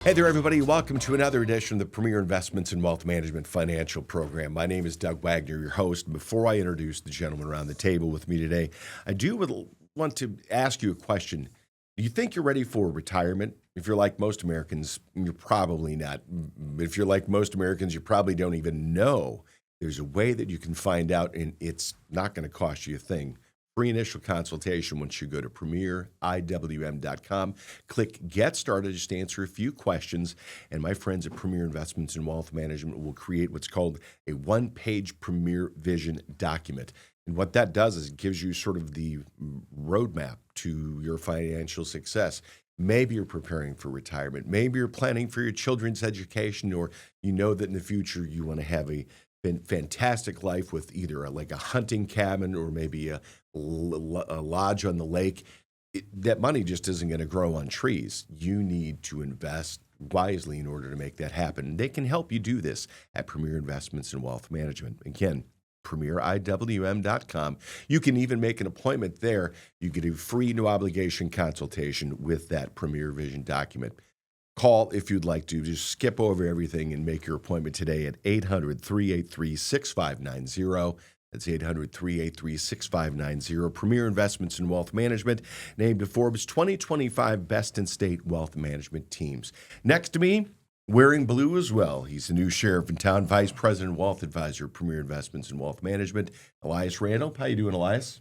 Hey there, everybody. Welcome to another edition of the Premier Investments and Wealth Management Financial Program. My name is Doug Wagner, your host. Before I introduce the gentleman around the table with me today, I want to ask you a question. Do you think you're ready for retirement? If you're like most Americans, you're probably not. If you're like most Americans, you probably don't even know. There's a way that you can find out, and it's not going to cost you a thing. Free initial consultation once you go to premieriwm.com. Click Get Started, just answer a few questions, and my friends at Premier Investments and Wealth Management will create what's called a one-page Premier Vision document. And what that does is it gives you sort of the roadmap to your financial success. Maybe you're preparing for retirement. Maybe you're planning for your children's education, or you know that in the future you want to have a fantastic life with either like a hunting cabin or maybe a lodge on the lake. That money just isn't going to grow on trees. You need to invest wisely in order to make that happen. And they can help you do this at Premier Investments and Wealth Management. Again, premieriwm.com. You can even make an appointment there. You get a free no obligation consultation with that Premier Vision document. Call if you'd like to. Just skip over everything and make your appointment today at 800-383-6590. That's 800-383-6590. Premier Investments and Wealth Management, named to Forbes 2025 Best in State Wealth Management Teams. Next to me, wearing blue as well, he's the new sheriff in town, Vice President, Wealth Advisor, Premier Investments and Wealth Management, Elias Randall. How you doing, Elias?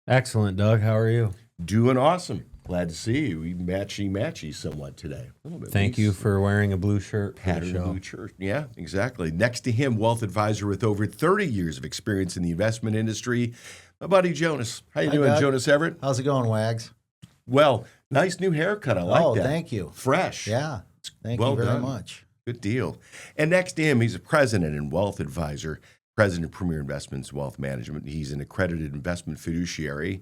Excellent, Doug. How are you? Doing awesome. Glad to see you. We matchy somewhat today. A little bit. Thank you for wearing a blue shirt for the show. Blue shirt. Yeah, exactly. Next to him, wealth advisor with over 30 years of experience in the investment industry, my buddy Jonas. How you doing, Doug. Jonas Everett? How's it going, Wags? Well, nice new haircut. I like that. Thank you. Fresh. Yeah, thank Well you very done. much. Good deal. And next to him, he's a president and wealth advisor, president of Premier Investments Wealth Management. He's an accredited investment fiduciary.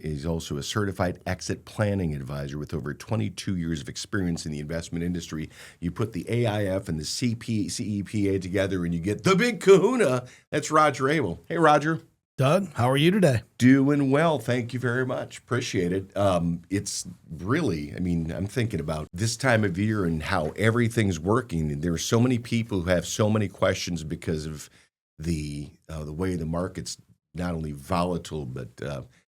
He's also a certified exit planning advisor with over 22 years of experience in the investment industry. You put the AIF and the CEPA together and you get the big kahuna. That's Roger Abel. Hey, Roger. Doug, how are you today? Doing well. Thank you very much. Appreciate it. It's really, I'm thinking about this time of year and how everything's working. And there are so many people who have so many questions because of the way the market's not only volatile, but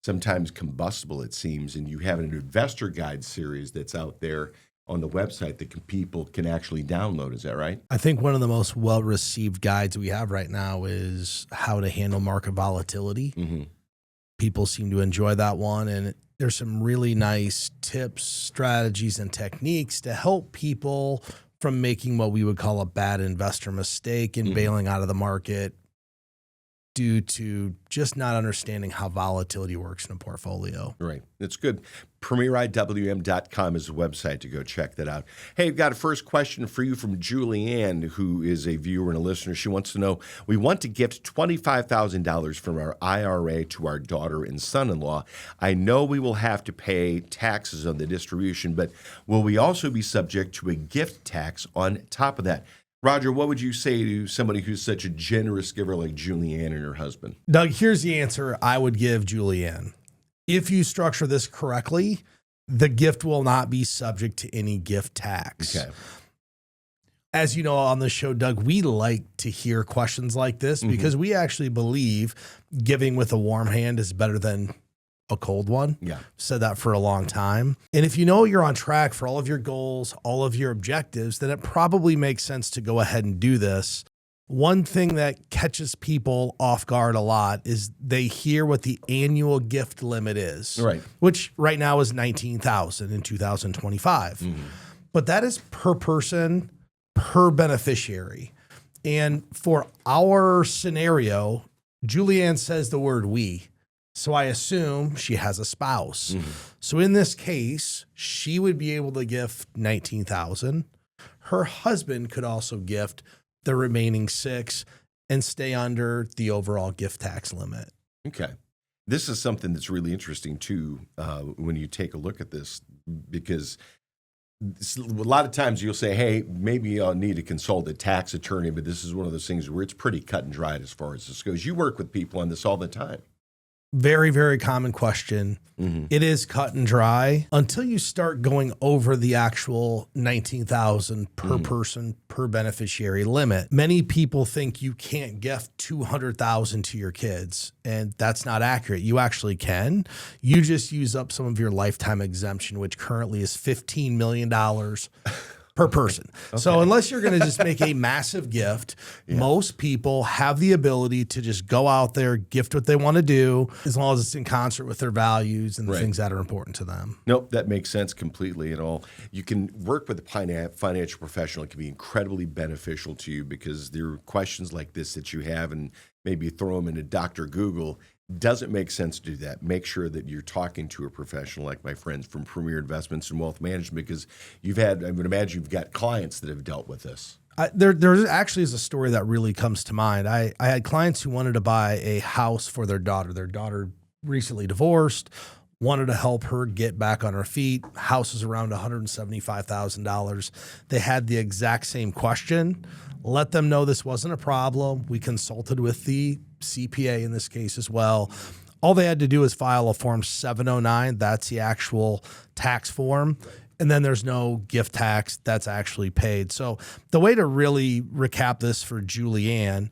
sometimes combustible, it seems. And you have an investor guide series that's out there on the website that people can actually download. Is that right? I think one of the most well-received guides we have right now is how to handle market volatility. Mm-hmm. People seem to enjoy that one. And there's some really nice tips, strategies, and techniques to help people from making what we would call a bad investor mistake and bailing out of the market due to just not understanding how volatility works in a portfolio. Right. That's good. PremierIWM.com is the website to go check that out. Hey, I've got a first question for you from Julianne, who is a viewer and a listener. She wants to know, we want to gift $25,000 from our IRA to our daughter and son-in-law. I know we will have to pay taxes on the distribution, but will we also be subject to a gift tax on top of that? Roger, what would you say to somebody who's such a generous giver like Julianne and her husband? Doug, here's the answer I would give Julianne. If you structure this correctly, the gift will not be subject to any gift tax. Okay. As you know, on the show, Doug, we like to hear questions like this because we actually believe giving with a warm hand is better than a cold one. Yeah. Said that for a long time. And if you know you're on track for all of your goals, all of your objectives, then it probably makes sense to go ahead and do this. One thing that catches people off guard a lot is they hear what the annual gift limit is, Right. which right now is $19,000 in 2025. But that is per person, per beneficiary. And for our scenario, Julianne says the word we. So I assume she has a spouse. So in this case, she would be able to gift $19,000. Her husband could also gift the remaining $6,000 and stay under the overall gift tax limit. Okay. This is something that's really interesting too when you take a look at this, because a lot of times you'll say, hey, maybe I'll need to consult a tax attorney, but this is one of those things where it's pretty cut and dried as far as this goes. You work with people on this all the time. Very, very common question. It is cut and dry until you start going over the actual 19,000 per person per beneficiary limit. Many people think you can't gift 200,000 to your kids, and that's not accurate. You actually can. You just use up some of your lifetime exemption, which currently is $15 million per person. So unless you're going to just make a massive gift, most people have the ability to just go out there, gift what they want to do, as long as it's in concert with their values and the things that are important to them. Nope, that makes sense completely and all. You can work with a financial professional. It can be incredibly beneficial to you because there are questions like this that you have, and maybe you throw them into Dr. Google. Doesn't make sense to do that. Make sure that you're talking to a professional like my friends from Premier Investments and Wealth Management, because I would imagine you've got clients that have dealt with this. There actually is a story that really comes to mind. I had clients who wanted to buy a house for their daughter. Their daughter recently divorced, wanted to help her get back on her feet. House is around $175,000. They had the exact same question. Let them know this wasn't a problem. We consulted with the CPA in this case as well. All they had to do is file a Form 709. That's the actual tax form. And then there's no gift tax that's actually paid. So the way to really recap this for Julianne,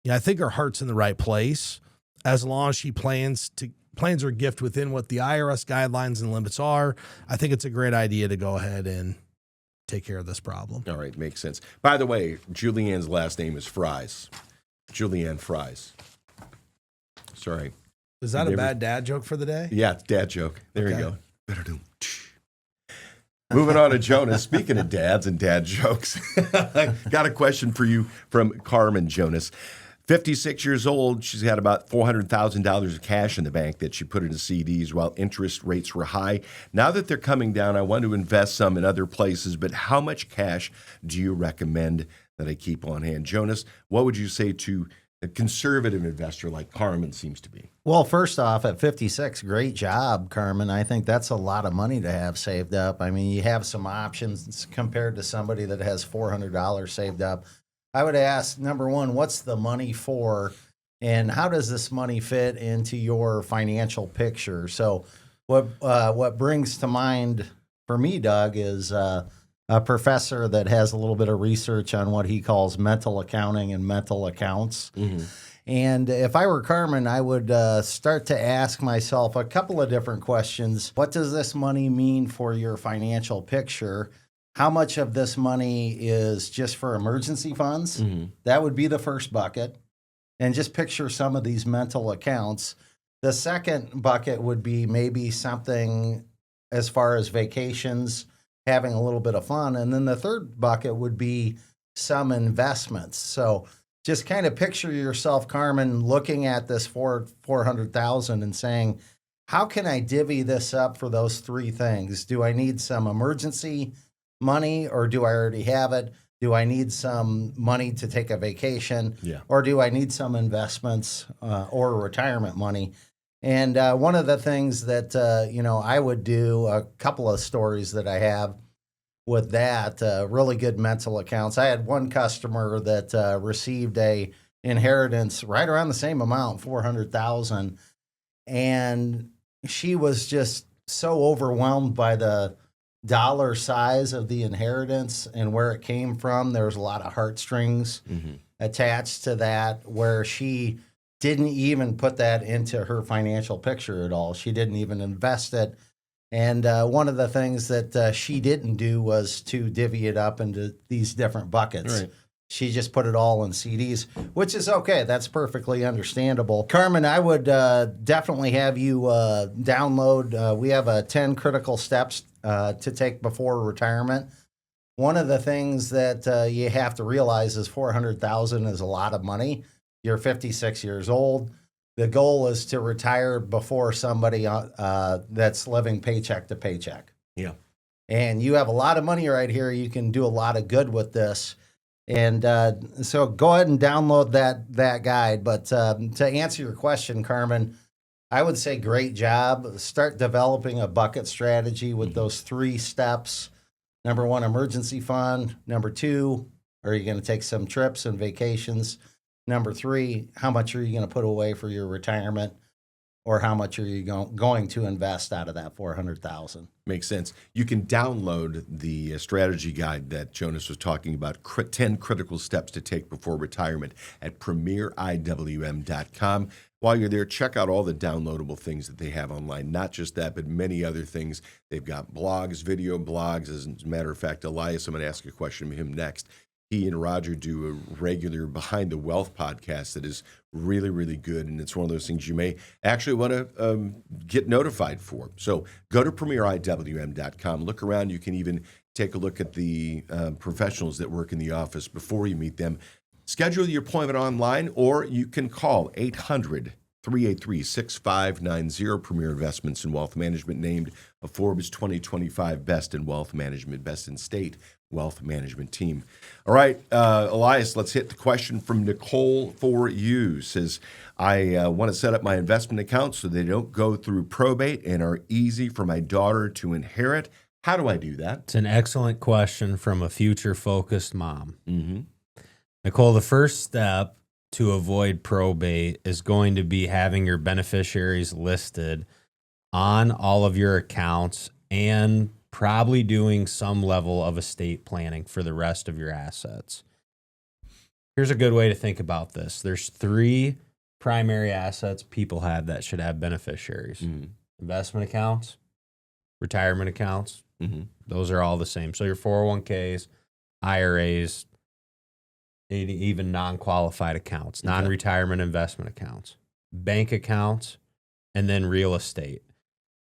I think her heart's in the right place. As long as she plans her gift within what the IRS guidelines and limits are, I think it's a great idea to go ahead and take care of this problem. All right, makes sense. By the way, Julianne's last name is Fries. Julianne Fries. Sorry. Is that a bad dad joke for the day? Yeah, dad joke. There you go. Better do. Moving on to Jonas. Speaking of dads and dad jokes, got a question for you from Carmen Jonas. 56 years old. She's got about $400,000 of cash in the bank that she put into CDs while interest rates were high. Now that they're coming down, I want to invest some in other places, but how much cash do you recommend that I keep on hand? Jonas, what would you say to a conservative investor like Carmen seems to be? Well, first off, at 56, great job, Carmen. I think that's a lot of money to have saved up. I mean, you have some options compared to somebody that has $400 saved up. I would ask, number one, what's the money for, and how does this money fit into your financial picture? So what brings to mind for me, Doug, is a professor that has a little bit of research on what he calls mental accounting and mental accounts. Mm-hmm. And if I were Carmen, I would start to ask myself a couple of different questions. What does this money mean for your financial picture? How much of this money is just for emergency funds? Mm-hmm. That would be the first bucket. And just picture some of these mental accounts. The second bucket would be maybe something as far as vacations, having a little bit of fun. And then the third bucket would be some investments. So just kind of picture yourself, Carmen, looking at this $400,000 and saying, how can I divvy this up for those three things? Do I need some emergency money, or do I already have it? Do I need some money to take a vacation? Yeah. Or do I need some investments or retirement money? And one of the things that, I would do, a couple of stories that I have with that, really good mental accounts. I had one customer that received a inheritance right around the same amount, $400,000. And she was just so overwhelmed by the dollar size of the inheritance and where it came from. There was a lot of heartstrings attached to that, where she didn't even put that into her financial picture at all. She didn't even invest it. And one of the things that she didn't do was to divvy it up into these different buckets. Right. She just put it all in CDs, which is okay. That's perfectly understandable. Carmen, I would definitely have you download. We have 10 critical steps to take before retirement. One of the things that you have to realize is $400,000 is a lot of money. You're 56 years old. The goal is to retire before somebody that's living paycheck to paycheck. Yeah. And you have a lot of money right here. You can do a lot of good with this. And so go ahead and download that guide. But to answer your question, Carmen, I would say great job. Start developing a bucket strategy with those 3 steps. Number 1, emergency fund. Number 2, are you going to take some trips and vacations? Number 3, how much are you going to put away for your retirement? or how much are you going to invest out of that 400,000? Makes sense. You can download the strategy guide that Jonas was talking about, 10 critical steps to take before retirement, at premieriwm.com. While you're there, check out all the downloadable things that they have online. Not just that, but many other things. They've got blogs, video blogs. As a matter of fact, Elias, I'm going to ask a question of him next. He and Roger do a regular Behind the Wealth podcast that is really, really good. And it's one of those things you may actually want to get notified for. So go to premieriwm.com. Look around. You can even take a look at the professionals that work in the office before you meet them. Schedule your appointment online, or you can call 800-383-6590. Premier Investments in Wealth Management, named a Forbes 2025 Best in Wealth Management, Best in State Wealth Management Team. All right, Elias, let's hit the question from Nicole for you. Says, I want to set up my investment accounts so they don't go through probate and are easy for my daughter to inherit. How do I do that? It's an excellent question from a future-focused mom. Mm-hmm. Nicole, the first step to avoid probate is going to be having your beneficiaries listed on all of your accounts and probably doing some level of estate planning for the rest of your assets. Here's a good way to think about this. There's 3 primary assets people have that should have beneficiaries. Mm-hmm. Investment accounts, retirement accounts. Mm-hmm. Those are all the same. So your 401ks, IRAs, even non-qualified accounts, non-retirement investment accounts, bank accounts, and then real estate.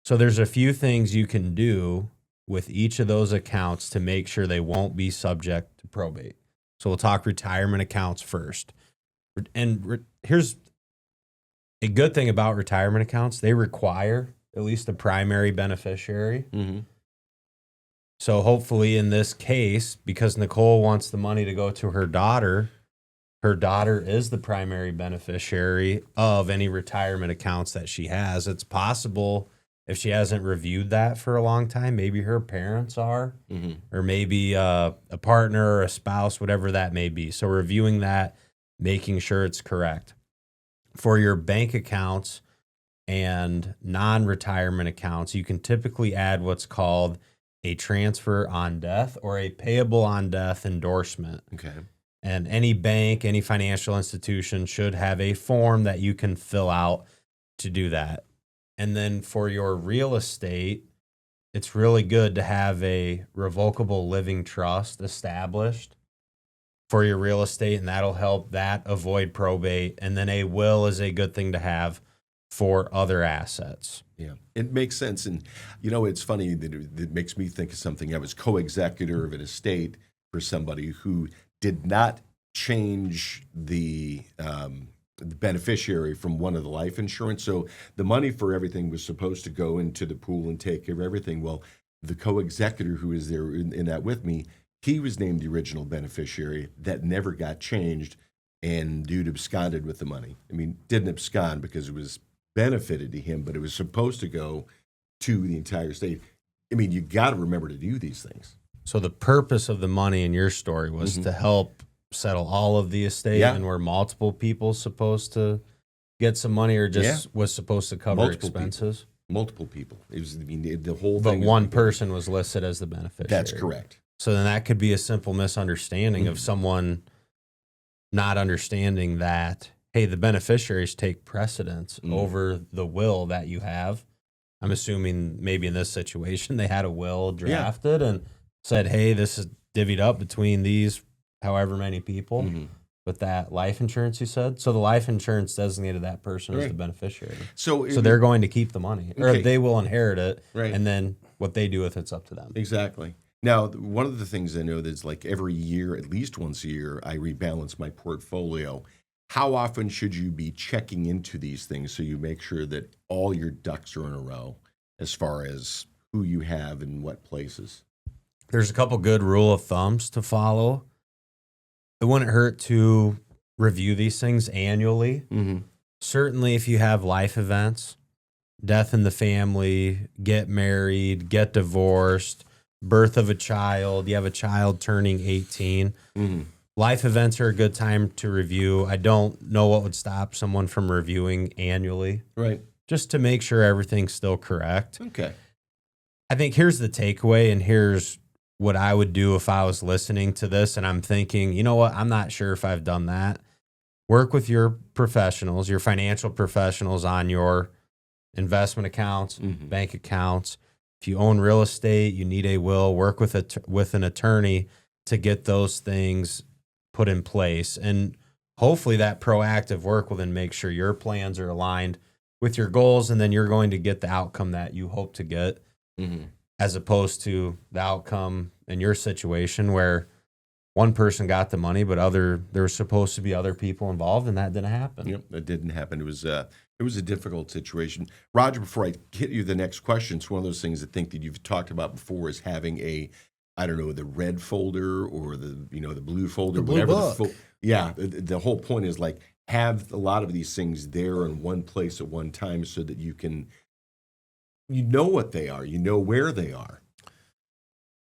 So there's a few things you can do with each of those accounts to make sure they won't be subject to probate. So we'll talk retirement accounts first. And here's a good thing about retirement accounts. They require at least a primary beneficiary. Mm-hmm. So hopefully in this case, because Nicole wants the money to go to her daughter is the primary beneficiary of any retirement accounts that she has. It's possible, if she hasn't reviewed that for a long time, maybe her parents are, Mm-hmm. or maybe a partner or a spouse, whatever that may be. So reviewing that, making sure it's correct. For your bank accounts and non-retirement accounts, you can typically add what's called a transfer on death or a payable on death endorsement. Okay. And any bank, any financial institution should have a form that you can fill out to do that. And then for your real estate, it's really good to have a revocable living trust established for your real estate, and that'll help that avoid probate. And then a will is a good thing to have for other assets. Yeah, it makes sense. And, it's funny that it makes me think of something. I was co-executor of an estate for somebody who did not change the beneficiary from one of the life insurance. So the money for everything was supposed to go into the pool and take care of everything. Well, the co-executor who was there in that with me, he was named the original beneficiary. That never got changed, and dude absconded with the money. I mean, didn't abscond because it was benefited to him, but it was supposed to go to the entire state. I mean, you got to remember to do these things. So the purpose of the money in your story was to help settle all of the estate, and were multiple people supposed to get some money, or just was supposed to cover expenses? Multiple people. It was, the whole But thing. one person was listed as the beneficiary. That's correct. So then that could be a simple misunderstanding of someone not understanding that, hey, the beneficiaries take precedence over the will that you have. I'm assuming maybe in this situation they had a will drafted and said, hey, this is divvied up between these however many people. Mm-hmm. With that life insurance you said. So the life insurance designated that person as the beneficiary. So they're going to keep the money, or they will inherit it. Right. And then what they do with it's up to them. Exactly. Now, one of the things I know that's like every year, at least once a year, I rebalance my portfolio. How often should you be checking into these things so you make sure that all your ducks are in a row as far as who you have in what places? There's a couple good rule of thumbs to follow. It wouldn't hurt to review these things annually. Mm-hmm. Certainly if you have life events, death in the family, get married, get divorced, birth of a child, you have a child turning 18. Mm-hmm. Life events are a good time to review. I don't know what would stop someone from reviewing annually. Right. just to make sure everything's still correct. Okay. I think here's the takeaway, and here's what I would do if I was listening to this and I'm thinking, you know what, I'm not sure if I've done that. Work with your professionals, your financial professionals on your investment accounts, bank accounts. If you own real estate, you need a will, work with an attorney to get those things put in place. And hopefully that proactive work will then make sure your plans are aligned with your goals, and then you're going to get the outcome that you hope to get, as opposed to the outcome in your situation where one person got the money, but there were supposed to be other people involved, and that didn't happen. Yep, that didn't happen. It was a difficult situation. Roger, before I hit you the next question, it's one of those things I think that you've talked about before is having a, I don't know, the red folder or the blue folder, The blue whatever. book. The whole point is like have a lot of these things there in one place at one time so that you know what they are, you know where they are.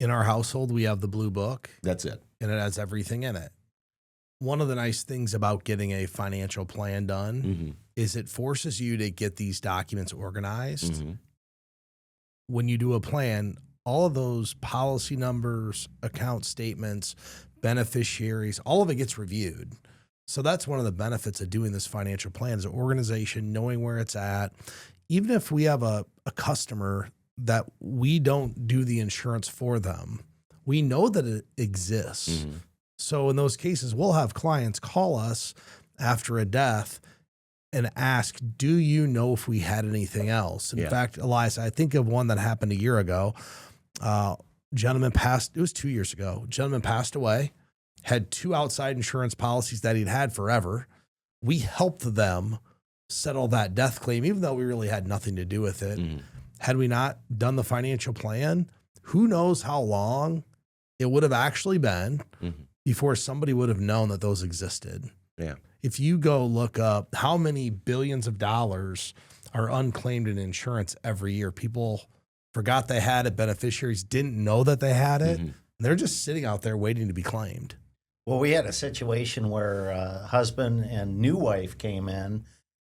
In our household, we have the blue book, That's it. and it has everything in it. One of the nice things about getting a financial plan done is it forces you to get these documents organized. When you do a plan, all of those policy numbers, account statements, beneficiaries, all of it gets reviewed. So that's one of the benefits of doing this financial plan is organization, knowing where it's at. Even if we have a customer that we don't do the insurance for them, we know that it exists. So in those cases, we'll have clients call us after a death and ask, do you know if we had anything else? In fact, Elias, I think of one that happened a year ago. Gentleman passed, it was 2 years ago. Gentleman passed away, had 2 outside insurance policies that he'd had forever. We helped them settle that death claim, even though we really had nothing to do with it. Had we not done the financial plan, who knows how long it would have actually been before somebody would have known that those existed. Yeah. If you go look up how many billions of dollars are unclaimed in insurance every year, people forgot they had it, beneficiaries didn't know that they had it, and they're just sitting out there waiting to be claimed. Well, we had a situation where husband and new wife came in,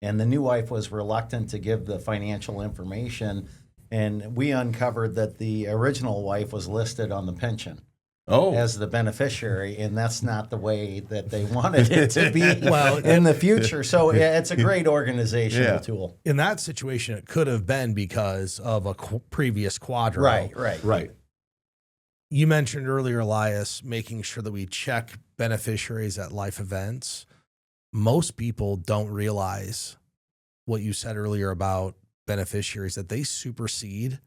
and the new wife was reluctant to give the financial information, and we uncovered that the original wife was listed on the pension as the beneficiary, and that's not the way that they wanted it to be in the future. So it's a great organizational tool. In that situation, it could have been because of a previous quadro. Right. You mentioned earlier, Elias, making sure that we check beneficiaries at life events. Most people don't realize what you said earlier about beneficiaries, that they supersede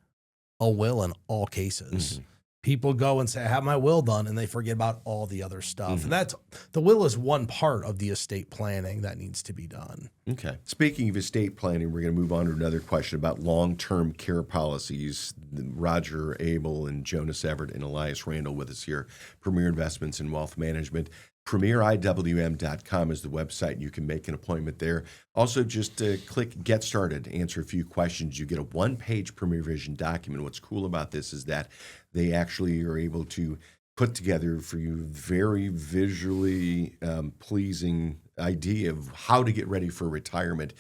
a will in all cases. People go and say, I have my will done, and they forget about all the other stuff. And that's, the will is one part of the estate planning that needs to be done. Okay. Speaking of estate planning, we're going to move on to another question about long-term care policies. Roger Abel and Jonas Everett and Elias Randall with us here, Premier Investments and Wealth Management. PremierIWM.com is the website. You can make an appointment there. Also, just click Get Started, answer a few questions. You get a one-page Premier Vision document. What's cool about this is that they actually are able to put together for you very visually pleasing idea of how to get ready for retirement.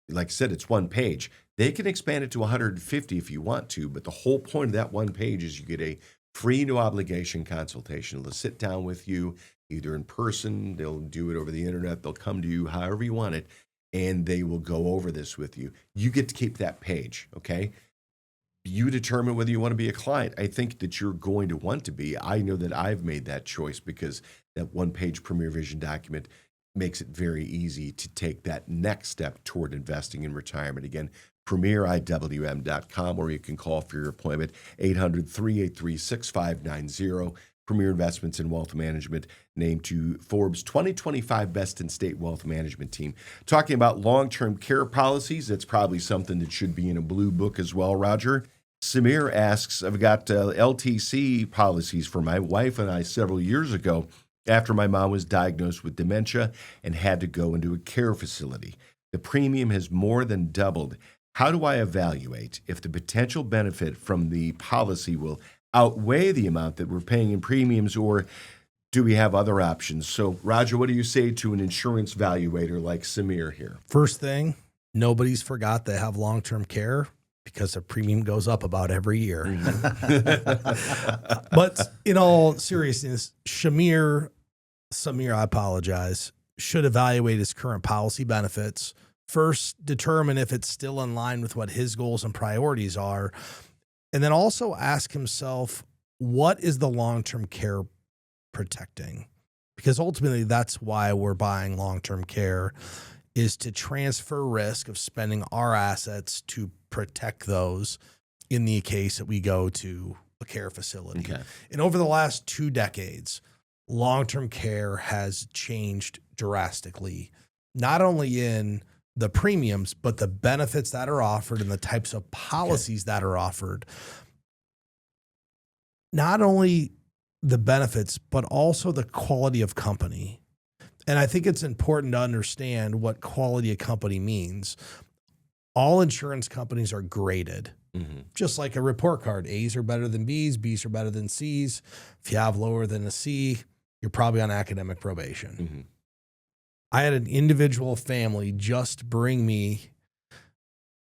Like I said, it's one page. They can expand it to 150 if you want to, but the whole point of that one page is you get a free no obligation consultation. They'll sit down with you either in person, they'll do it over the internet, they'll come to you however you want it, and they will go over this with you. You get to keep that page, okay? You determine whether you want to be a client. I think that you're going to want to be. I know that I've made that choice because that one-page Premier Vision document makes it very easy to take that next step toward investing in retirement. Again, PremierIWM.com, or you can call for your appointment, 800-383-6590. Premier Investments and Wealth Management, named to Forbes 2025 Best in State Wealth Management Team. Talking about long-term care policies, that's probably something that should be in a blue book as well, Roger. Samir asks, I've got LTC policies for my wife and I several years ago after my mom was diagnosed with dementia and had to go into a care facility. The premium has more than doubled. How do I evaluate if the potential benefit from the policy will outweigh the amount that we're paying in premiums, or do we have other options? So, Roger, what do you say to an insurance valuator like Samir here? First thing, nobody's forgot they have long-term care because the premium goes up about every year. But in all seriousness, Samir, I apologize, should evaluate his current policy benefits. First, determine if it's still in line with what his goals and priorities are. And then also ask himself, what is the long-term care protecting? Because ultimately that's why we're buying long-term care, is to transfer risk of spending our assets to protect those in the case that we go to a care facility. Okay. And over the last 2 decades, long-term care has changed drastically, not only in the premiums, but the benefits that are offered and the types of policies that are offered. Not only the benefits, but also the quality of company. And I think it's important to understand what quality of company means. All insurance companies are graded, just like a report card. A's are better than B's, B's are better than C's. If you have lower than a C, you're probably on academic probation. I had an individual family just bring me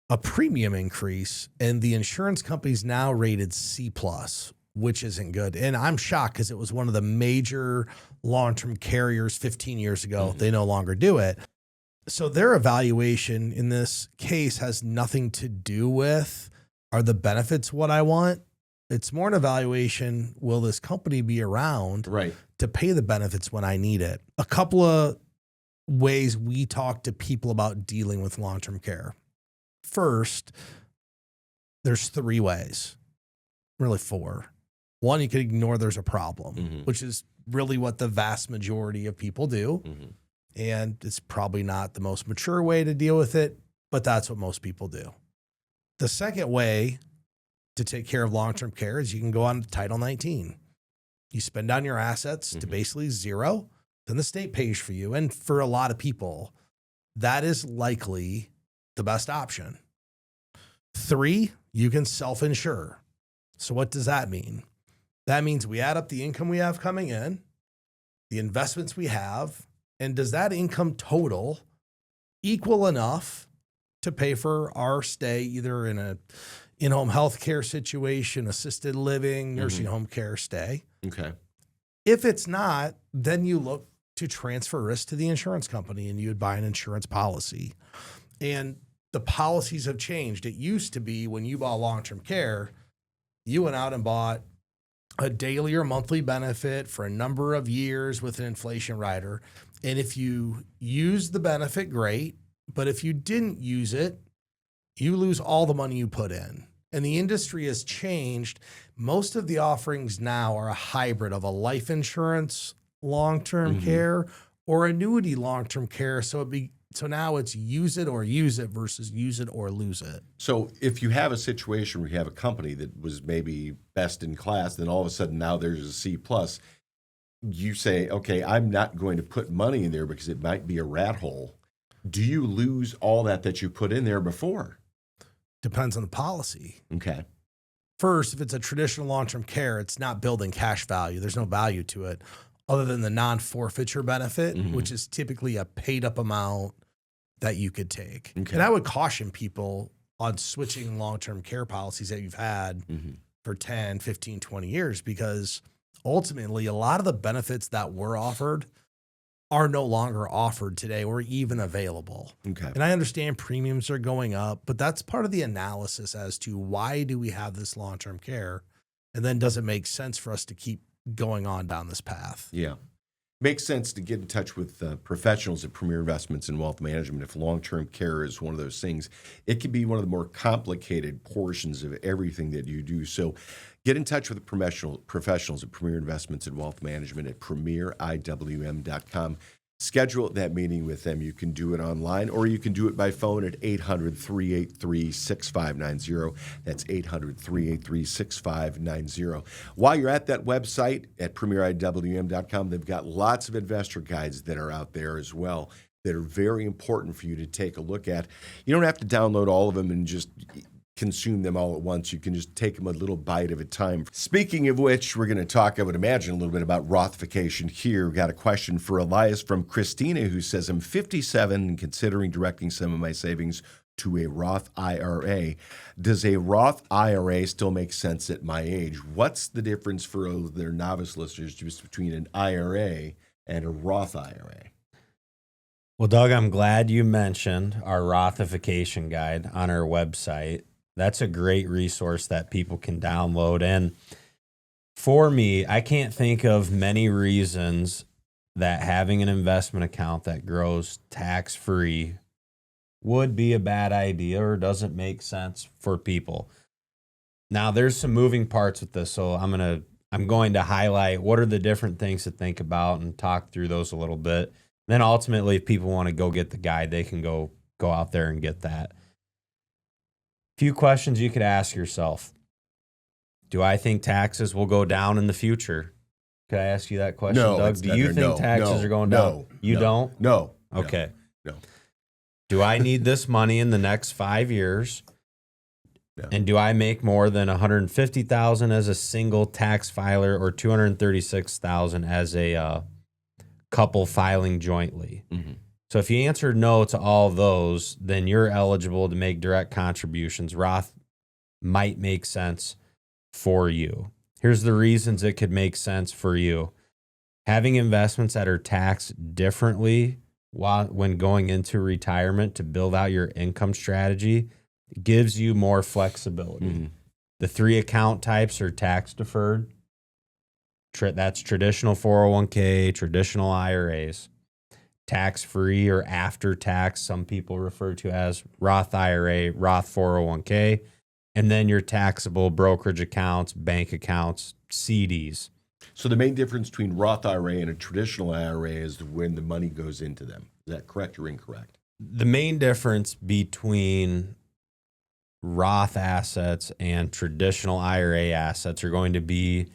a premium increase, and the insurance company's now rated C+, which isn't good. And I'm shocked because it was one of the major long-term carriers 15 years ago. They no longer do it. So their evaluation in this case has nothing to do with, are the benefits what I want? It's more an evaluation, will this company be around to pay the benefits when I need it? A couple of ways we talk to people about dealing with long-term care. First, there's 3 ways, really 4. One, you could ignore there's a problem, which is really what the vast majority of people do. And it's probably not the most mature way to deal with it, but that's what most people do. The second way to take care of long-term care is you can go on to Title 19. You spend down your assets to basically zero, then the state pays for you. And for a lot of people, that is likely the best option. 3, you can self-insure. So what does that mean? That means we add up the income we have coming in, the investments we have, and does that income total equal enough to pay for our stay, either in a in-home health care situation, assisted living, nursing home care stay? Okay. If it's not, then you look to transfer risk to the insurance company and you would buy an insurance policy. And the policies have changed. It used to be when you bought long-term care, you went out and bought a daily or monthly benefit for a number of years with an inflation rider. And if you use the benefit, great. But if you didn't use it, you lose all the money you put in. And the industry has changed. Most of the offerings now are a hybrid of a life insurance long-term care or annuity long-term care. So now it's use it or use it versus use it or lose it. So if you have a situation where you have a company that was maybe best in class, then all of a sudden now there's a C+, you say, okay, I'm not going to put money in there because it might be a rat hole. Do you lose all that you put in there before? Depends on the policy. Okay. First, if it's a traditional long-term care, it's not building cash value. There's no value to it other than the non-forfeiture benefit, which is typically a paid-up amount that you could take. Okay. And I would caution people on switching long-term care policies that you've had for 10, 15, 20 years, because ultimately a lot of the benefits that were offered are no longer offered today or even available. Okay. And I understand premiums are going up, but that's part of the analysis as to why do we have this long-term care? And then does it make sense for us to keep going on down this path? Yeah. Makes sense to get in touch with professionals at Premier Investments and Wealth Management. If long-term care is one of those things, it can be one of the more complicated portions of everything that you do. So get in touch with the professionals at Premier Investments and Wealth Management at premieriwm.com. Schedule that meeting with them. You can do it online or you can do it by phone at 800-383-6590. That's 800-383-6590. While you're at that website at premieriwm.com, they've got lots of investor guides that are out there as well that are very important for you to take a look at. You don't have to download all of them and just consume them all at once. You can just take them a little bite at a time. Speaking of which, we're going to talk, I would imagine, a little bit about Rothification here. We've got a question for Elias from Christina, who says, I'm 57 and considering directing some of my savings to a Roth IRA. Does a Roth IRA still make sense at my age? What's the difference for their novice listeners just between an IRA and a Roth IRA? Well, Doug, I'm glad you mentioned our Rothification guide on our website. That's a great resource that people can download. And for me, I can't think of many reasons that having an investment account that grows tax-free would be a bad idea or doesn't make sense for people. Now, there's some moving parts with this, so I'm going to highlight what are the different things to think about and talk through those a little bit. Then ultimately, if people want to go get the guide, they can go out there and get that. Few questions you could ask yourself. Do I think taxes will go down in the future? Could I ask you that question, No, Doug? Do you think taxes are going down? You don't? No. Okay. No. Do I need this money in the next 5 years? No. And do I make more than $150,000 as a single tax filer or $236,000 as a couple filing jointly? Mm-hmm. So if you answer no to all those, then you're eligible to make direct contributions. Roth might make sense for you. Here's the reasons it could make sense for you. Having investments that are taxed differently when going into retirement to build out your income strategy gives you more flexibility. Mm-hmm. The 3 account types are tax deferred. That's traditional 401k, traditional IRAs. Tax-free or after-tax, some people refer to as Roth IRA, Roth 401k, and then your taxable brokerage accounts, bank accounts, CDs. So the main difference between Roth IRA and a traditional IRA is when the money goes into them. Is that correct or incorrect? The main difference between Roth assets and traditional IRA assets are going to be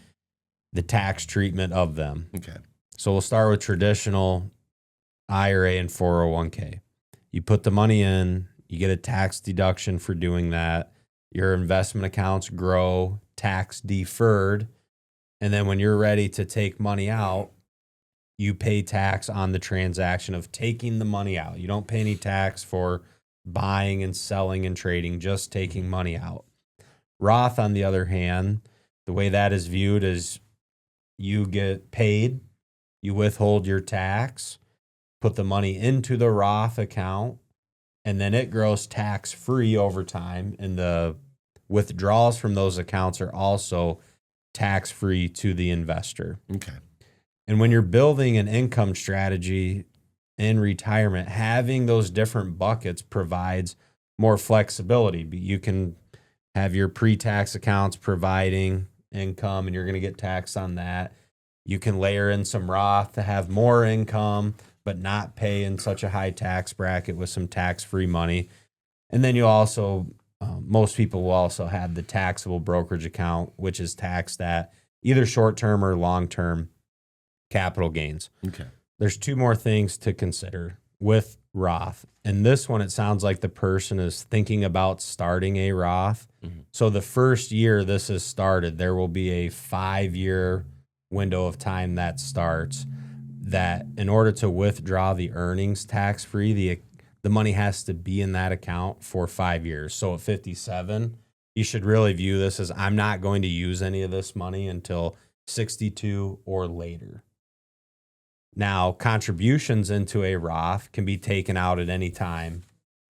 the tax treatment of them. Okay. So we'll start with traditional IRA and 401k. You put the money in, you get a tax deduction for doing that. Your investment accounts grow tax deferred. And then when you're ready to take money out, you pay tax on the transaction of taking the money out. You don't pay any tax for buying and selling and trading, just taking money out. Roth, on the other hand, the way that is viewed is you get paid, you withhold your tax, put the money into the Roth account, and then it grows tax-free over time. And the withdrawals from those accounts are also tax-free to the investor. Okay. And when you're building an income strategy in retirement, having those different buckets provides more flexibility. You can have your pre-tax accounts providing income, and you're going to get taxed on that. You can layer in some Roth to have more income, but not pay in such a high tax bracket with some tax-free money. And then you also, most people will also have the taxable brokerage account, which is taxed at either short-term or long-term capital gains. Okay. There's 2 more things to consider with Roth. And this one, it sounds like the person is thinking about starting a Roth. Mm-hmm. So the first year this is started, there will be a 5-year window of time that starts that in order to withdraw the earnings tax-free, the money has to be in that account for 5 years. So at 57, you should really view this as I'm not going to use any of this money until 62 or later. Now, contributions into a Roth can be taken out at any time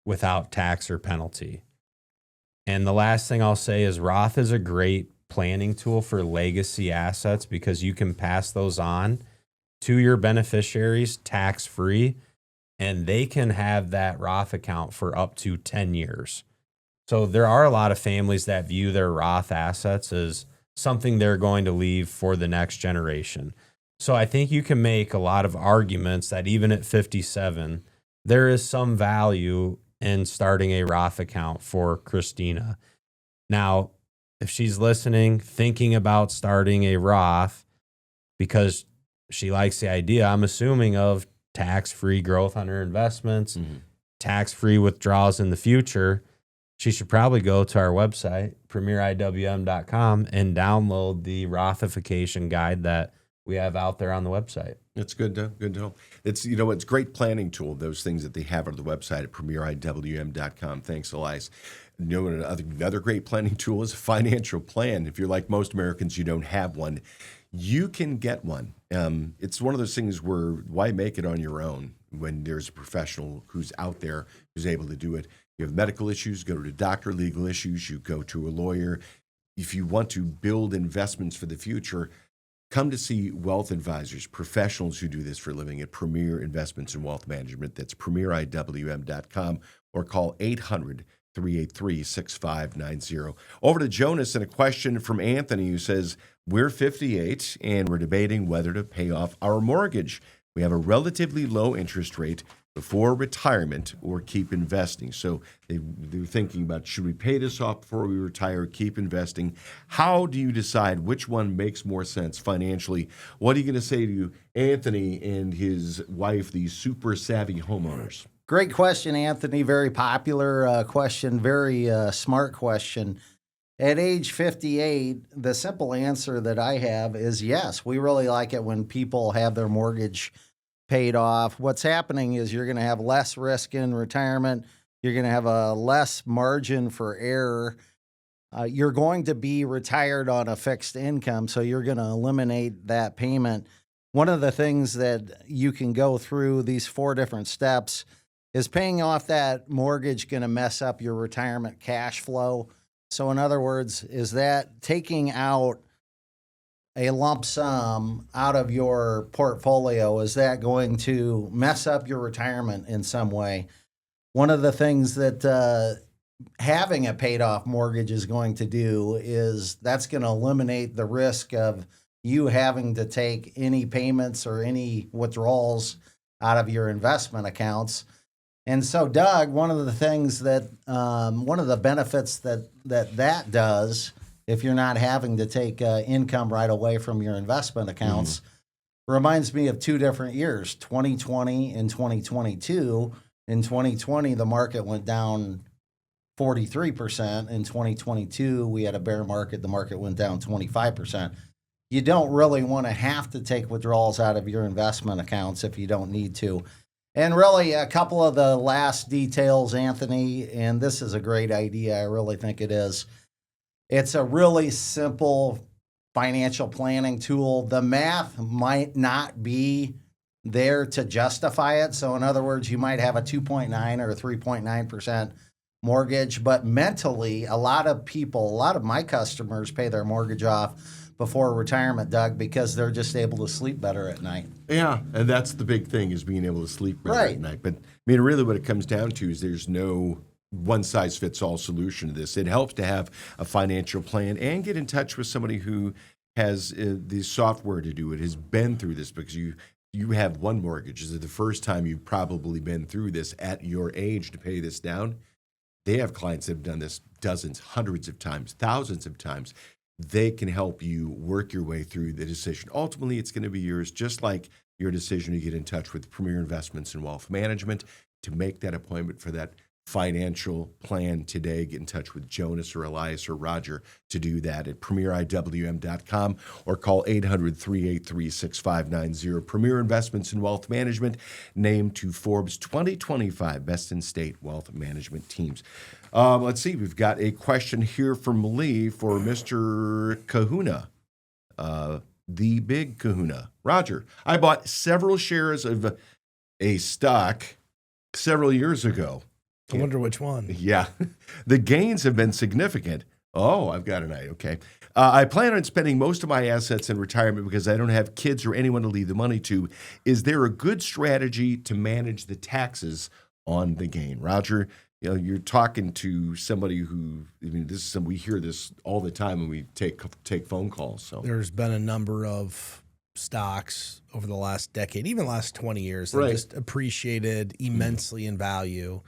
without tax or penalty. And the last thing I'll say is Roth is a great planning tool for legacy assets because you can pass those on to your beneficiaries tax-free, and they can have that Roth account for up to 10 years. So there are a lot of families that view their Roth assets as something they're going to leave for the next generation. So I think you can make a lot of arguments that even at 57, there is some value in starting a Roth account for Christina. Now, if she's listening, thinking about starting a Roth because she likes the idea, I'm assuming, of tax-free growth on her investments, Mm-hmm. tax-free withdrawals in the future, she should probably go to our website, premieriwm.com, and download the Rothification guide that we have out there on the website. It's good to know. It's, it's a great planning tool, those things that they have on the website at premieriwm.com. Thanks, Elias. Another great planning tool is a financial plan. If you're like most Americans, you don't have one, you can get one. It's one of those things where why make it on your own when there's a professional who's out there who's able to do it. You have medical issues, go to a doctor, legal issues, you go to a lawyer. If you want to build investments for the future, come to see wealth advisors, professionals who do this for a living at Premier Investments and Wealth Management. That's premieriwm.com, or call 800-383-6590. Over to Jonas and a question from Anthony, who says, we're 58 and we're debating whether to pay off our mortgage. We have a relatively low interest rate before retirement or keep investing. So they're thinking about, should we pay this off before we retire, keep investing? How do you decide which one makes more sense financially? What are you going to say to Anthony and his wife, these super savvy homeowners? Great question, Anthony. Very popular question, very smart question. At age 58, the simple answer that I have is yes. We really like it when people have their mortgage paid off. What's happening is you're going to have less risk in retirement. You're going to have a less margin for error. You're going to be retired on a fixed income, so you're going to eliminate that payment. One of the things that you can go through these 4 different steps is paying off that mortgage going to mess up your retirement cash flow. So in other words, is that taking out a lump sum out of your portfolio, is that going to mess up your retirement in some way? One of the things that having a paid off mortgage is going to do is that's going to eliminate the risk of you having to take any payments or any withdrawals out of your investment accounts. And so, Doug, one of the things that, one of the benefits that does, if you're not having to take income right away from your investment accounts, reminds me of 2 different years, 2020 and 2022. In 2020, the market went down 43%. In 2022, we had a bear market. The market went down 25%. You don't really want to have to take withdrawals out of your investment accounts if you don't need to. And really, a couple of the last details, Anthony, and this is a great idea. I really think it is. It's a really simple financial planning tool. The math might not be there to justify it. So in other words, you might have a 2.9 or a 3.9% mortgage, but mentally, a lot of my customers pay their mortgage off before retirement, Doug, because they're just able to sleep better at night. Yeah, and that's the big thing, is being able to sleep better at night. But I mean, really what it comes down to is there's no one-size-fits-all solution to this. It helps to have a financial plan and get in touch with somebody who has the software to do it, has been through this, because you have one mortgage. This is the first time you've probably been through this at your age to pay this down. They have clients that have done this dozens, hundreds of times, thousands of times. They can help you work your way through the decision. Ultimately, it's going to be yours, just like your decision to get in touch with Premier Investments and Wealth Management to make that appointment for that financial plan today. Get in touch with Jonas or Elias or Roger to do that at premieriwm.com or call 800-383-6590. Premier Investments and Wealth Management, named to Forbes 2025 Best in State Wealth Management Teams. Let's see, we've got a question here from Lee for Mr. Kahuna, the big Kahuna. Roger, I bought several shares of a stock several years ago. I wonder which one. Yeah. The gains have been significant. Oh, I've got an idea. Okay. I plan on spending most of my assets in retirement because I don't have kids or anyone to leave the money to. Is there a good strategy to manage the taxes on the gain? Roger, you're talking to somebody who, we hear this all the time when we take phone calls. So there's been a number of stocks over the last decade, even the last 20 years, that just appreciated immensely in value.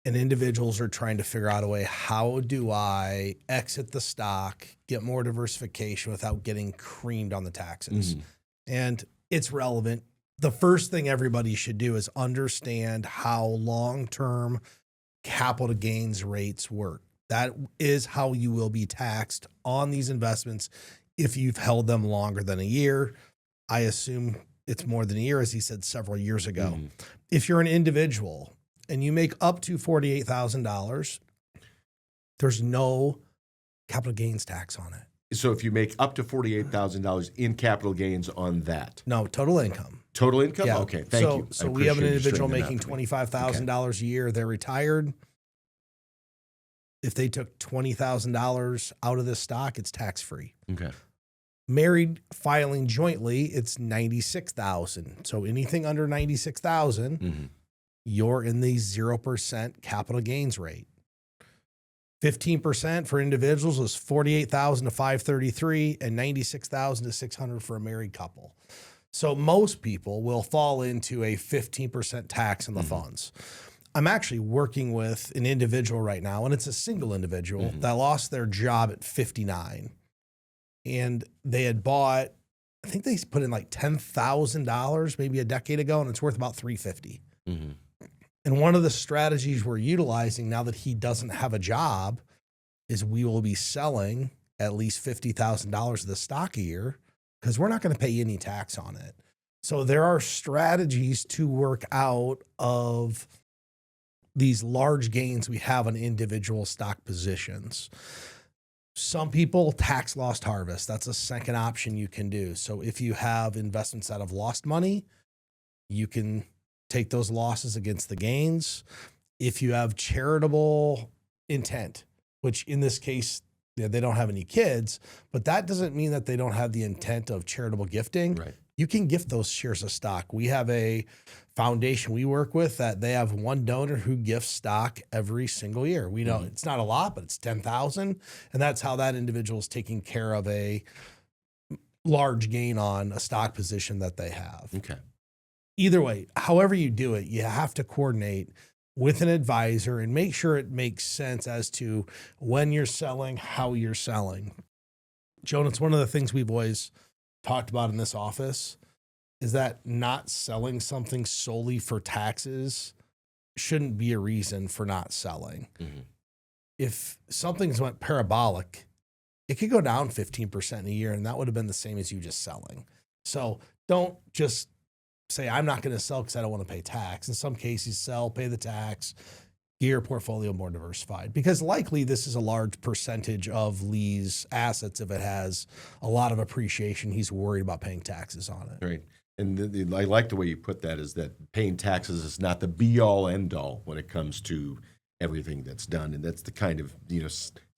And individuals are trying to figure out a way, how do I exit the stock, get more diversification without getting creamed on the taxes? And it's relevant. The first thing everybody should do is understand how long-term capital gains rates work. That is how you will be taxed on these investments if you've held them longer than a year. I assume it's more than a year, as he said several years ago. If you're an individual and you make up to $48,000, there's no capital gains tax on it. So if you make up to $48,000 in capital gains on that. No, total income. Total income? Yeah. Okay, thank you. So I we have an appreciate you individual straightening making that out for me. $25,000 a year. They're retired. If they took $20,000 out of this stock, it's tax-free. Okay. Married filing jointly, it's $96,000. So anything under $96,000, you're in the 0% capital gains rate. 15% for individuals is $48,000 to $533, and $96,000 to $600 for a married couple. So most people will fall into a 15% tax on the funds. I'm actually working with an individual right now, and it's a single individual that lost their job at 59. And they had bought, I think they put in like $10,000 maybe a decade ago, and it's worth about $350. And one of the strategies we're utilizing now that he doesn't have a job is we will be selling at least $50,000 of the stock a year because we're not going to pay any tax on it. So there are strategies to work out of these large gains we have on individual stock positions. Some people tax loss harvest. That's a second option you can do. So if you have investments that have lost money, you can take those losses against the gains. If you have charitable intent, which in this case, they don't have any kids, but that doesn't mean that they don't have the intent of charitable gifting. Right. You can gift those shares of stock. We have a foundation we work with that they have one donor who gifts stock every single year. We know it's not a lot, but it's 10,000. And that's how that individual is taking care of a large gain on a stock position that they have. Okay. Either way, however you do it, you have to coordinate with an advisor and make sure it makes sense as to when you're selling, how you're selling. Joan, it's one of the things we've always talked about in this office is that not selling something solely for taxes shouldn't be a reason for not selling. If something's went parabolic, it could go down 15% in a year, and that would have been the same as you just selling. So don't just say, I'm not going to sell because I don't want to pay tax. In some cases, sell, pay the tax, get your portfolio more diversified, because likely this is a large percentage of Lee's assets. If it has a lot of appreciation, he's worried about paying taxes on it. Right. And I like the way you put that, is that paying taxes is not the be all end all when it comes to everything that's done. And that's the kind of,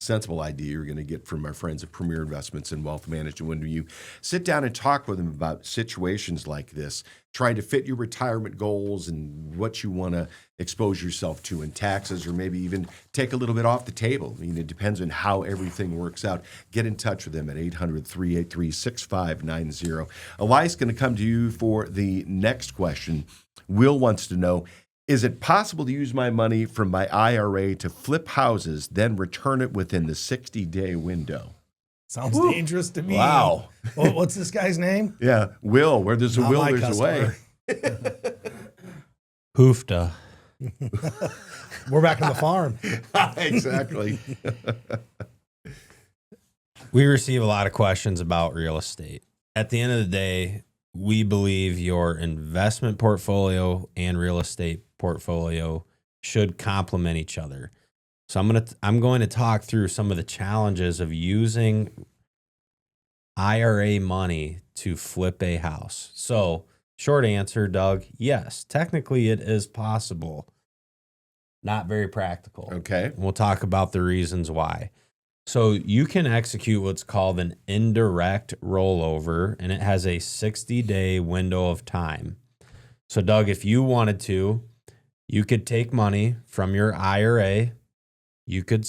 sensible idea you're going to get from our friends at Premier Investments and Wealth Management when you sit down and talk with them about situations like this, trying to fit your retirement goals and what you want to expose yourself to in taxes, or maybe even take a little bit off the table. It depends on how everything works out. Get in touch with them at 800-383-6590. Elias going to come to you for the next question. Will wants to know, is it possible to use my money from my IRA to flip houses, then return it within the 60-day window? Sounds dangerous to me. Wow. What's this guy's name? Yeah, Will. Where there's a Not will, my there's a way. Hoofda. We're back on the farm. Exactly. We receive a lot of questions about real estate. At the end of the day, we believe your investment portfolio and real estate portfolio should complement each other. So I'm going to talk through some of the challenges of using IRA money to flip a house. So, short answer, Doug, yes, technically it is possible. Not very practical. Okay. And we'll talk about the reasons why. So you can execute what's called an indirect rollover, and it has a 60-day window of time. So, Doug, if you wanted to, you could take money from your IRA, you could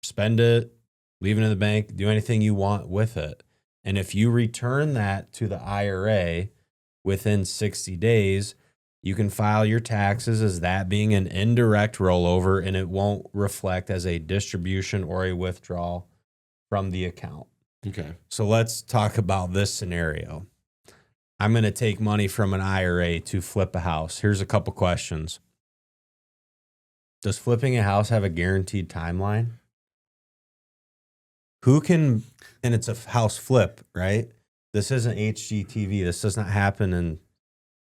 spend it, leave it in the bank, do anything you want with it. And if you return that to the IRA within 60 days, you can file your taxes as that being an indirect rollover, and it won't reflect as a distribution or a withdrawal from the account. Okay. So let's talk about this scenario. I'm going to take money from an IRA to flip a house. Here's a couple questions. Does flipping a house have a guaranteed timeline? Who can, and it's a house flip, right? This isn't HGTV. This does not happen in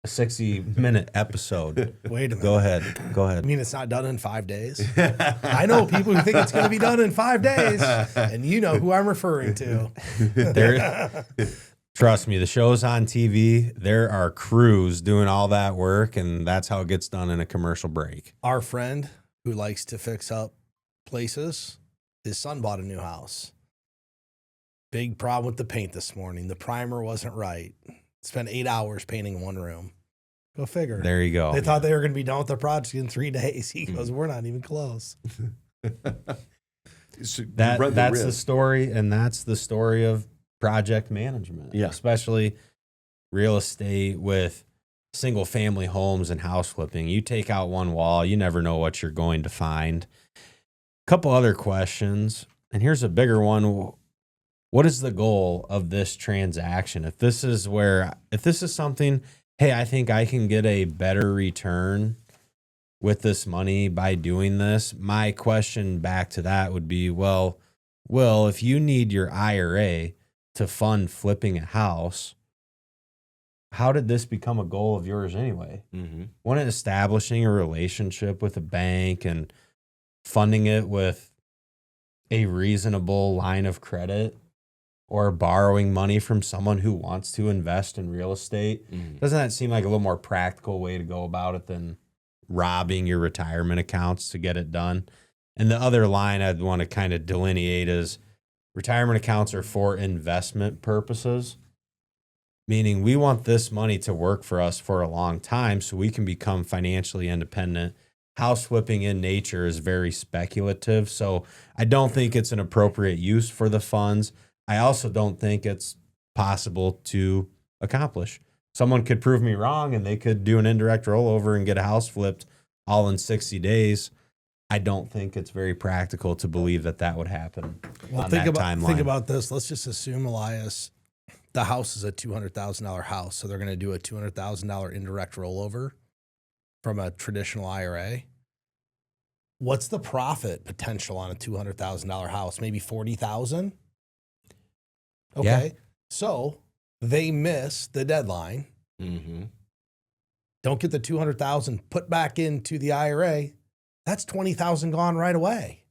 a 60-minute episode. Wait a minute. Go ahead. Go I ahead. mean, it's not done in 5 days. I know people who think it's going to be done in 5 days, and you know who I'm referring to. Trust me, the show's on TV. There are crews doing all that work, and that's how it gets done in a commercial break. Our friend who likes to fix up places, his son bought a new house. Big problem with the paint this morning. The primer wasn't right. Spent 8 hours painting one room. Go figure. There you go. They thought they were going to be done with the project in 3 days. He goes, we're not even close. So That's the story, and that's the story of project management. Yeah. Especially real estate with single family homes and house flipping. You take out one wall, you never know what you're going to find. A couple other questions, and here's a bigger one. What is the goal of this transaction? If this is something, hey, I think I can get a better return with this money by doing this, my question back to that would be, well, if you need your IRA to fund flipping a house, how did this become a goal of yours anyway? Mm-hmm. Wasn't it establishing a relationship with a bank and funding it with a reasonable line of credit or borrowing money from someone who wants to invest in real estate? Mm-hmm. Doesn't that seem like a little more practical way to go about it than robbing your retirement accounts to get it done? And the other line I'd want to kind of delineate is retirement accounts are for investment purposes, meaning we want this money to work for us for a long time so we can become financially independent. House flipping in nature is very speculative, so I don't think it's an appropriate use for the funds. I also don't think it's possible to accomplish. Someone could prove me wrong and they could do an indirect rollover and get a house flipped all in 60 days. I don't think it's very practical to believe that would happen on that timeline. Think about this. Let's just assume, Elias, the house is a $200,000 house, so they're going to do a $200,000 indirect rollover from a traditional IRA. What's the profit potential on a $200,000 house? Maybe $40,000. Okay, Yeah. So they miss the deadline. Mm-hmm. Don't get the $200,000 put back into the IRA. That's $20,000 gone right away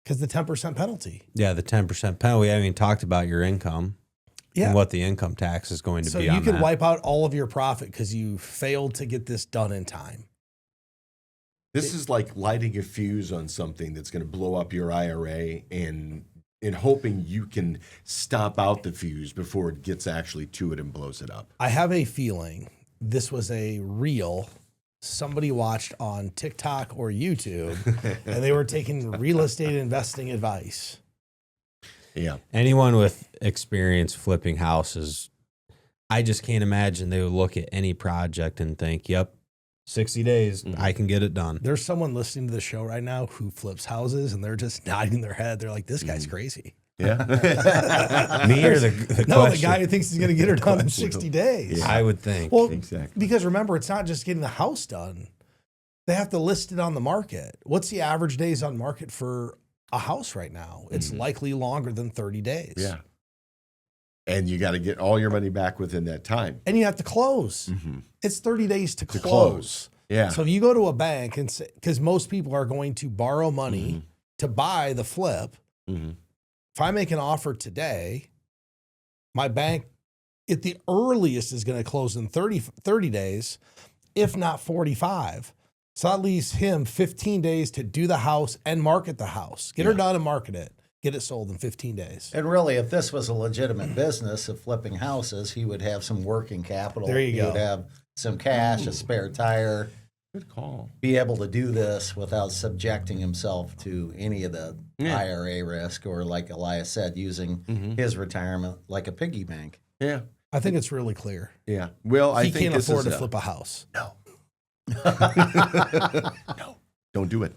because the 10% penalty. Yeah, the 10% penalty. We haven't even talked about your income and what the income tax is going to be on that. So you could wipe out all of your profit because you failed to get this done in time. This is like lighting a fuse on something that's going to blow up your IRA and hoping you can stomp out the fuse before it gets actually to it and blows it up. I have a feeling this was a reel somebody watched on TikTok or YouTube, and they were taking real estate investing advice. Yeah. Anyone with experience flipping houses, I just can't imagine they would look at any project and think, yep, 60 days, I can get it done. There's someone listening to the show right now who flips houses, and they're just nodding their head. They're like, this guy's crazy. Yeah. Me or the guy who thinks he's going to get her done in 60 days. Yeah. I would think. Well, exactly. Because remember, it's not just getting the house done. They have to list it on the market. What's the average days on market for a house right now? It's likely longer than 30 days. Yeah. And you got to get all your money back within that time. And you have to close. It's 30 days to close. Yeah. So if you go to a bank and say, because most people are going to borrow money to buy the flip. If I make an offer today, my bank at the earliest is going to close in 30 days, if not 45. So that leaves him 15 days to do the house and market the house. Get her done and market it. Get it sold in 15 days. And really, if this was a legitimate business of flipping houses, he would have some working capital. There you go. He would have some cash, a spare tire. Good call. Be able to do this without subjecting himself to any of the IRA risk or, like Elias said, using his retirement like a piggy bank. Yeah. I think it's really clear. Yeah. Well, I he think can't this afford is to flip a house. No. No, don't do it.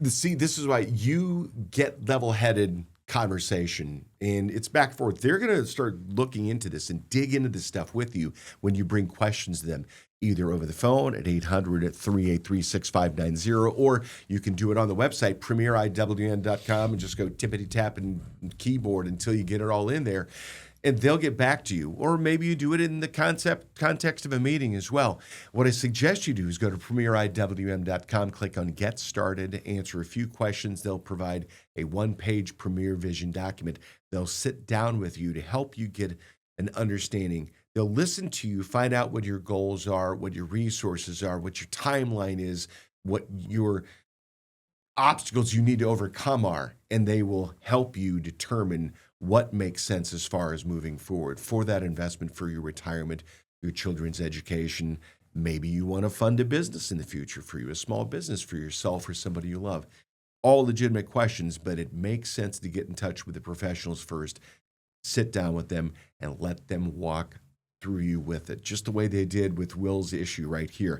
See, this is why you get level-headed conversation, and it's back and forth. They're going to start looking into this and dig into this stuff with you when you bring questions to them, either over the phone at 800-383-6590, or you can do it on the website, premieriwn.com, and just go tippity-tap and keyboard until you get it all in there. And they'll get back to you. Or maybe you do it in the context of a meeting as well. What I suggest you do is go to premieriwm.com, click on Get Started, answer a few questions. They'll provide a one-page Premier Vision document. They'll sit down with you to help you get an understanding. They'll listen to you, find out what your goals are, what your resources are, what your timeline is, what your obstacles you need to overcome are, and they will help you determine what makes sense as far as moving forward for that investment, for your retirement, your children's education. Maybe you want to fund a business in the future for you, a small business for yourself or somebody you love. All legitimate questions, but it makes sense to get in touch with the professionals first, sit down with them, and let them walk through you with it, just the way they did with Will's issue right here.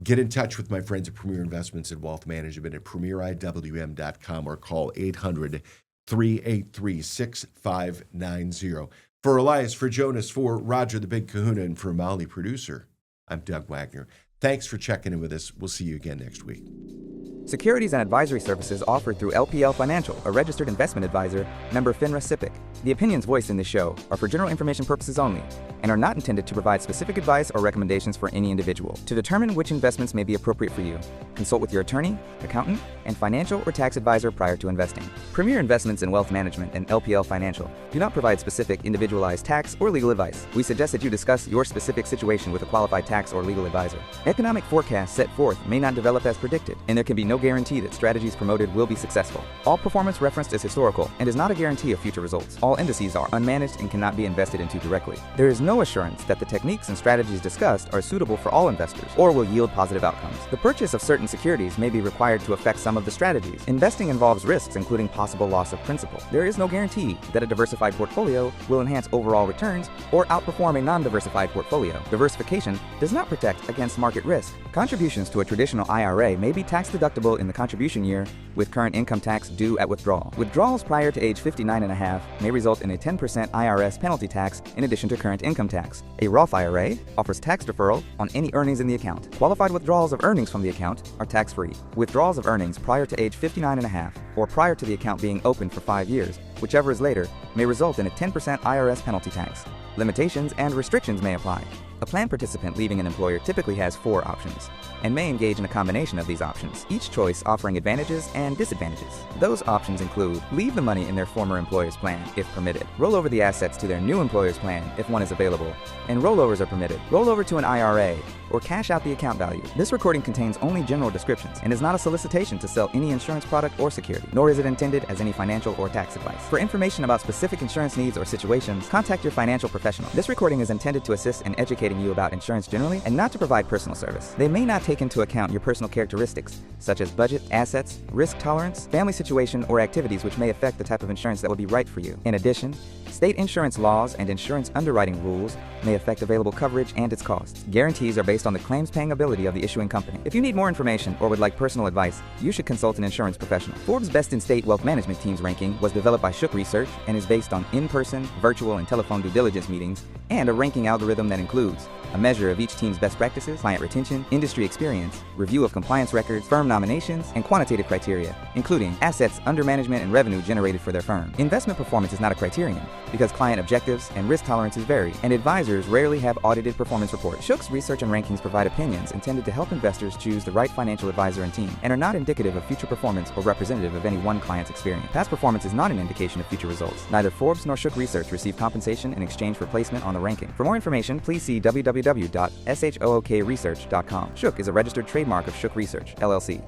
Get in touch with my friends at Premier Investments and Wealth Management at premieriwm.com or call 800-383-6590. For Elias, for Jonas, for Roger the Big Kahuna, and for Molly, producer, I'm Doug Wagner. Thanks for checking in with us. We'll see you again next week. Securities and advisory services offered through LPL Financial, a registered investment advisor, member FINRA SIPC. The opinions voiced in this show are for general information purposes only and are not intended to provide specific advice or recommendations for any individual. To determine which investments may be appropriate for you, consult with your attorney, accountant, and financial or tax advisor prior to investing. Premier Investments in Wealth Management and LPL Financial do not provide specific individualized tax or legal advice. We suggest that you discuss your specific situation with a qualified tax or legal advisor. Economic forecasts set forth may not develop as predicted, and there can be no guarantee that strategies promoted will be successful. All performance referenced is historical and is not a guarantee of future results. All indices are unmanaged and cannot be invested into directly. There is no assurance that the techniques and strategies discussed are suitable for all investors or will yield positive outcomes. The purchase of certain securities may be required to affect some of the strategies. Investing involves risks, including possible loss of principal. There is no guarantee that a diversified portfolio will enhance overall returns or outperform a non-diversified portfolio. Diversification does not protect against market risk. Contributions to a traditional IRA may be tax deductible in the contribution year, with current income tax due at withdrawal. Withdrawals prior to age 59.5 may result in a 10% IRS penalty tax in addition to current income tax. A Roth IRA offers tax deferral on any earnings in the account. Qualified withdrawals of earnings from the account are tax-free. Withdrawals of earnings prior to age 59.5 or prior to the account being open for 5 years, whichever is later, may result in a 10% IRS penalty tax. Limitations and restrictions may apply. A plan participant leaving an employer typically has 4 options and may engage in a combination of these options, each choice offering advantages and disadvantages. Those options include leave the money in their former employer's plan, if permitted, roll over the assets to their new employer's plan, if one is available, and rollovers are permitted, roll over to an IRA, or cash out the account value. This recording contains only general descriptions and is not a solicitation to sell any insurance product or security, nor is it intended as any financial or tax advice. For information about specific insurance needs or situations, contact your financial professional. This recording is intended to assist in educating you about insurance generally and not to provide personal service. They may not take into account your personal characteristics, such as budget, assets, risk tolerance, family situation, or activities which may affect the type of insurance that will be right for you. In addition, state insurance laws and insurance underwriting rules may affect available coverage and its costs. Guarantees are based on the claims-paying ability of the issuing company. If you need more information or would like personal advice, you should consult an insurance professional. Forbes' Best in State Wealth Management Team's ranking was developed by Shook Research and is based on in-person, virtual, and telephone due diligence meetings and a ranking algorithm that includes a measure of each team's best practices, client retention, industry experience, review of compliance records, firm nominations, and quantitative criteria, including assets under management and revenue generated for their firm. Investment performance is not a criterion because client objectives and risk tolerances vary, and advisors rarely have audited performance reports. Shook's research and rankings provide opinions intended to help investors choose the right financial advisor and team, and are not indicative of future performance or representative of any one client's experience. Past performance is not an indication of future results. Neither Forbes nor Shook Research receive compensation in exchange for placement on the ranking. For more information, please see www.shookresearch.com. Shook is a registered trademark of Shook Research, LLC.